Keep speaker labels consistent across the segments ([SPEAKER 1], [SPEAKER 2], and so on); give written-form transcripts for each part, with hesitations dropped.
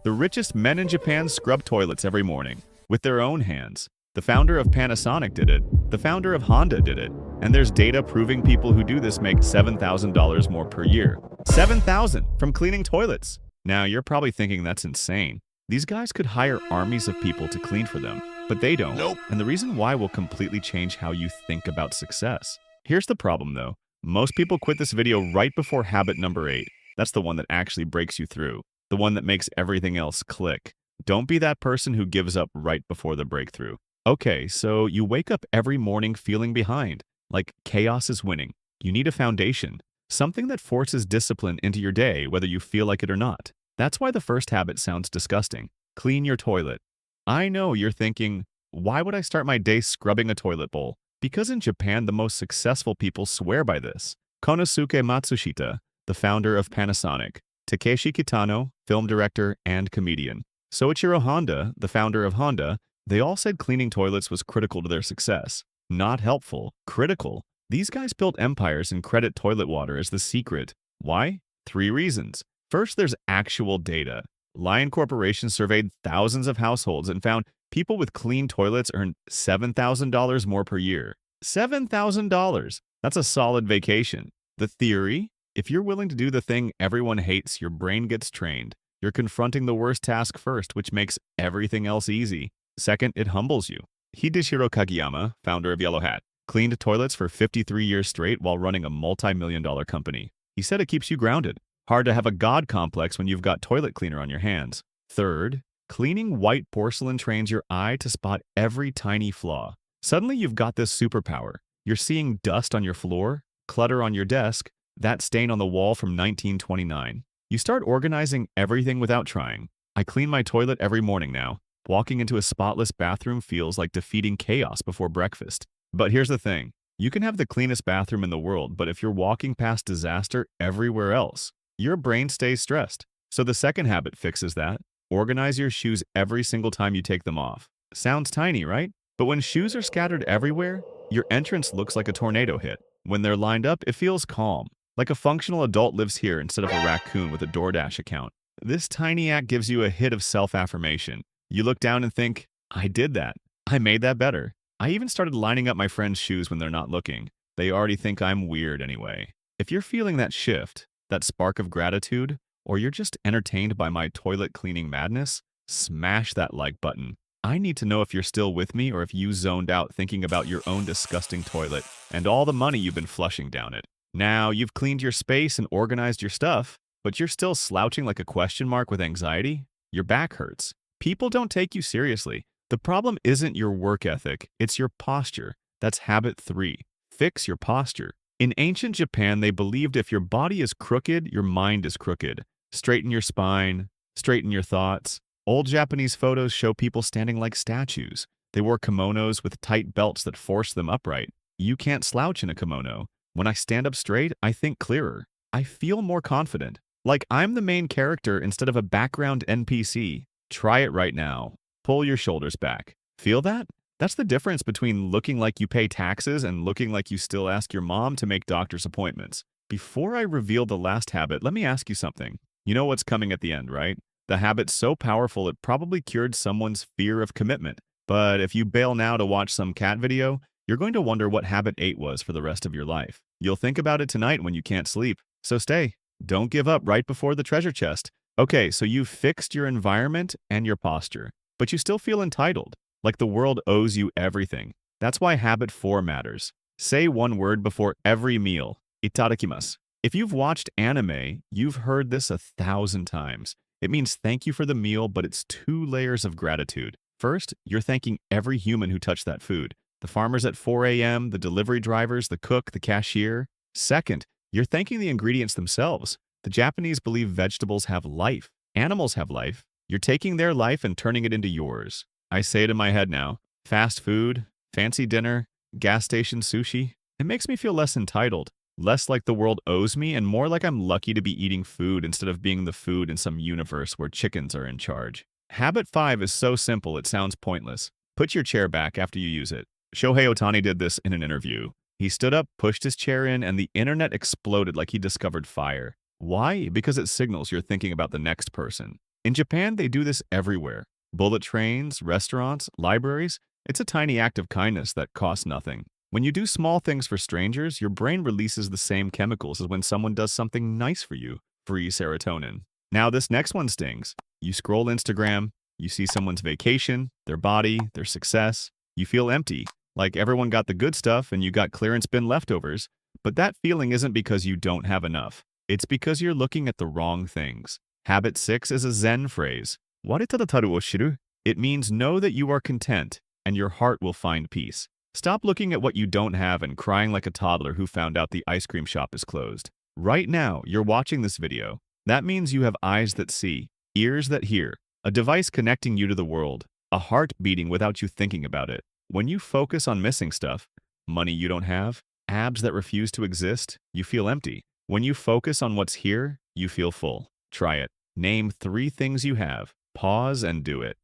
[SPEAKER 1] The richest men in Japan scrub toilets every morning with their own hands. The founder of Panasonic did it. The founder of Honda did it. And there's data proving people who do this make $7,000 more per year. $7,000 from cleaning toilets. Now, you're probably thinking that's insane. These guys could hire armies of people to clean for them, but they don't.
[SPEAKER 2] Nope.
[SPEAKER 1] And the reason why will completely change how you think about success. Here's the problem, though. Most people quit this video right before habit number 8. That's the one that actually breaks you through. The one that makes everything else click. Don't be that person who gives up right before the breakthrough. Okay, so you wake up every morning feeling behind, like chaos is winning. You need a foundation, something that forces discipline into your day, whether you feel like it or not. That's why the first habit sounds disgusting. Clean your toilet. I know you're thinking, why would I start my day scrubbing a toilet bowl? Because in Japan, the most successful people swear by this. Konosuke Matsushita, the founder of Panasonic. Takeshi Kitano, film director and comedian. Soichiro Honda, the founder of Honda. They all said cleaning toilets was critical to their success. Not helpful, critical. These guys built empires and credit toilet water as the secret. Why? 3 reasons. First, there's actual data. Lion Corporation surveyed thousands of households and found people with clean toilets earned $7,000 more per year. $7,000! That's a solid vacation. The theory? If you're willing to do the thing everyone hates, your brain gets trained. You're confronting the worst task first, which makes everything else easy. Second, it humbles you. Hideshiro Kageyama, founder of Yellow Hat, cleaned toilets for 53 years straight while running a multi-million-dollar company. He said it keeps you grounded. Hard to have a god complex when you've got toilet cleaner on your hands. Third, cleaning white porcelain trains your eye to spot every tiny flaw. Suddenly you've got this superpower. You're seeing dust on your floor, clutter on your desk, that stain on the wall from 1929. You start organizing everything without trying. I clean my toilet every morning now. Walking into a spotless bathroom feels like defeating chaos before breakfast. But here's the thing. You can have the cleanest bathroom in the world, but if you're walking past disaster everywhere else, your brain stays stressed. So the second habit fixes that. Organize your shoes every single time you take them off. Sounds tiny, right? But when shoes are scattered everywhere, your entrance looks like a tornado hit. When they're lined up, it feels calm. Like a functional adult lives here instead of a raccoon with a DoorDash account. This tiny act gives you a hit of self-affirmation. You look down and think, I did that. I made that better. I even started lining up my friends' shoes when they're not looking. They already think I'm weird anyway. If you're feeling that shift, that spark of gratitude, or you're just entertained by my toilet cleaning madness, smash that like button. I need to know if you're still with me or if you zoned out thinking about your own disgusting toilet and all the money you've been flushing down it. Now, you've cleaned your space and organized your stuff, but you're still slouching like a question mark with anxiety? Your back hurts. People don't take you seriously. The problem isn't your work ethic, it's your posture. That's habit 3. Fix your posture. In ancient Japan, they believed if your body is crooked, your mind is crooked. Straighten your spine, straighten your thoughts. Old Japanese photos show people standing like statues. They wore kimonos with tight belts that forced them upright. You can't slouch in a kimono. When I stand up straight, I think clearer. I feel more confident. Like I'm the main character instead of a background NPC. Try it right now. Pull your shoulders back. Feel that? That's the difference between looking like you pay taxes and looking like you still ask your mom to make doctor's appointments. Before I reveal the last habit, let me ask you something. You know what's coming at the end, right? The habit's so powerful it probably cured someone's fear of commitment. But if you bail now to watch some cat video, you're going to wonder what habit 8 was for the rest of your life. You'll think about it tonight when you can't sleep. So stay. Don't give up right before the treasure chest. Okay, so you've fixed your environment and your posture, but you still feel entitled, like the world owes you everything. That's why habit 4 matters. Say one word before every meal. Itadakimasu. If you've watched anime, you've heard this 1,000 times. It means thank you for the meal, but it's 2 layers of gratitude. First, you're thanking every human who touched that food. The farmers at 4 a.m., the delivery drivers, the cook, the cashier. Second, you're thanking the ingredients themselves. The Japanese believe vegetables have life. Animals have life. You're taking their life and turning it into yours. I say it in my head now. Fast food, fancy dinner, gas station sushi. It makes me feel less entitled, less like the world owes me, and more like I'm lucky to be eating food instead of being the food in some universe where chickens are in charge. Habit 5 is so simple it sounds pointless. Put your chair back after you use it. Shohei Ohtani did this in an interview. He stood up, pushed his chair in, and the internet exploded like he discovered fire. Why? Because it signals you're thinking about the next person. In Japan, they do this everywhere. Bullet trains, restaurants, libraries. It's a tiny act of kindness that costs nothing. When you do small things for strangers, your brain releases the same chemicals as when someone does something nice for you, free serotonin. Now, this next one stings. You scroll Instagram, you see someone's vacation, their body, their success. You feel empty, like everyone got the good stuff and you got clearance bin leftovers. But that feeling isn't because you don't have enough. It's because you're looking at the wrong things. Habit 6 is a Zen phrase. Waretadataru wo shiru. It means know that you are content and your heart will find peace. Stop looking at what you don't have and crying like a toddler who found out the ice cream shop is closed. Right now, you're watching this video. That means you have eyes that see, ears that hear, a device connecting you to the world, a heart beating without you thinking about it. When you focus on missing stuff, money you don't have, abs that refuse to exist, you feel empty. When you focus on what's here, you feel full. Try it. Name 3 things you have. Pause and do it.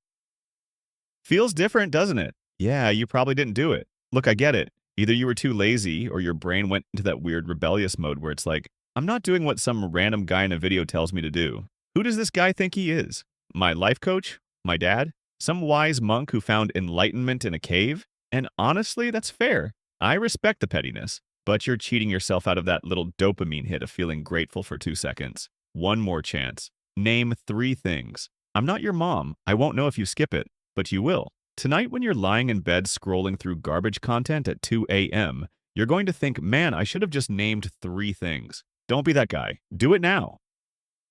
[SPEAKER 1] Feels different, doesn't it? Yeah, you probably didn't do it. Look, I get it. Either you were too lazy or your brain went into that weird rebellious mode where it's like, I'm not doing what some random guy in a video tells me to do. Who does this guy think he is? My life coach? My dad? Some wise monk who found enlightenment in a cave? And honestly, that's fair. I respect the pettiness, but you're cheating yourself out of that little dopamine hit of feeling grateful for 2 seconds. One more chance. Name 3 things. I'm not your mom. I won't know if you skip it, but you will. Tonight, when you're lying in bed scrolling through garbage content at 2 a.m., you're going to think, man, I should have just named 3 things. Don't be that guy. Do it now.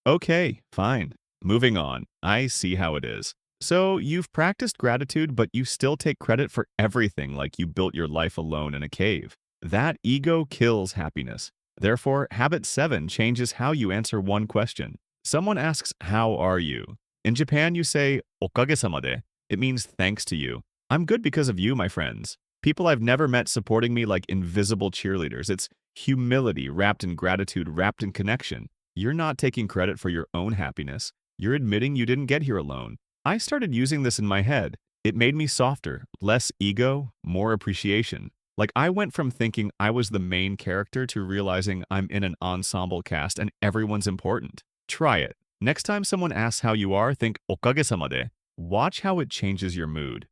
[SPEAKER 1] Okay, fine. Moving on. I see how it is. So, you've practiced gratitude, but you still take credit for everything like you built your life alone in a cave. That ego kills happiness. Therefore, habit 7 changes how you answer one question. Someone asks, how are you? In Japan, you say, okage-sama de. It means thanks to you. I'm good because of you, my friends. People I've never met supporting me like invisible cheerleaders. It's humility wrapped in gratitude, wrapped in connection. You're not taking credit for your own happiness. You're admitting you didn't get here alone. I started using this in my head. It made me softer, less ego, more appreciation. Like I went from thinking I was the main character to realizing I'm in an ensemble cast and everyone's important. Try it. Next time someone asks how you are, think okage-sama de. Watch how it changes your mood.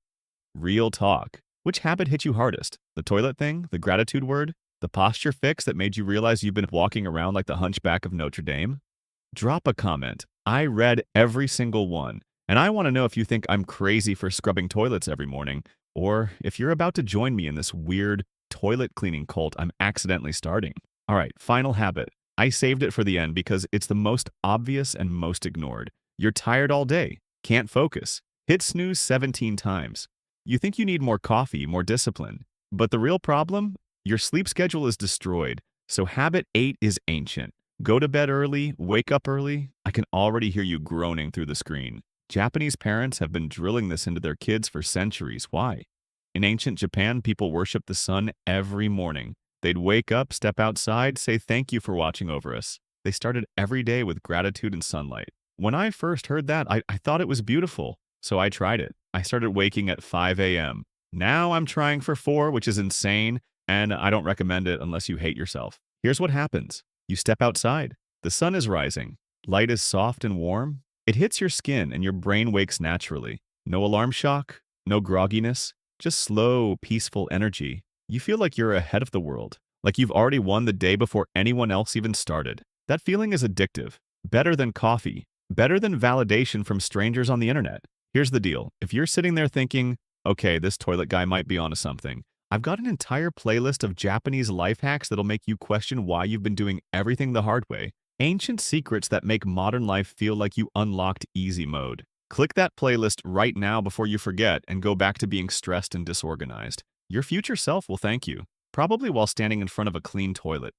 [SPEAKER 1] Real talk. Which habit hit you hardest? The toilet thing? The gratitude word? The posture fix that made you realize you've been walking around like the hunchback of Notre Dame? Drop a comment. I read every single one, and I want to know if you think I'm crazy for scrubbing toilets every morning, or if you're about to join me in this weird toilet cleaning cult I'm accidentally starting. All right, final habit. I saved it for the end because it's the most obvious and most ignored. You're tired all day. Can't focus. Hit snooze 17 times. You think you need more coffee, more discipline. But the real problem? Your sleep schedule is destroyed. So habit 8 is ancient. Go to bed early, wake up early. I can already hear you groaning through the screen. Japanese parents have been drilling this into their kids for centuries. Why? In ancient Japan, people worshiped the sun every morning. They'd wake up, step outside, say thank you for watching over us. They started every day with gratitude and sunlight. When I first heard that, I thought it was beautiful, so I tried it. I started waking at 5 a.m. Now I'm trying for 4, which is insane, and I don't recommend it unless you hate yourself. Here's what happens. You step outside. The sun is rising. Light is soft and warm. It hits your skin and your brain wakes naturally. No alarm shock, no grogginess, just slow, peaceful energy. You feel like you're ahead of the world, like you've already won the day before anyone else even started. That feeling is addictive. Better than coffee. Better than validation from strangers on the internet. Here's the deal. If you're sitting there thinking, okay, this toilet guy might be onto something, I've got an entire playlist of Japanese life hacks that'll make you question why you've been doing everything the hard way. Ancient secrets that make modern life feel like you unlocked easy mode. Click that playlist right now before you forget and go back to being stressed and disorganized. Your future self will thank you, probably while standing in front of a clean toilet.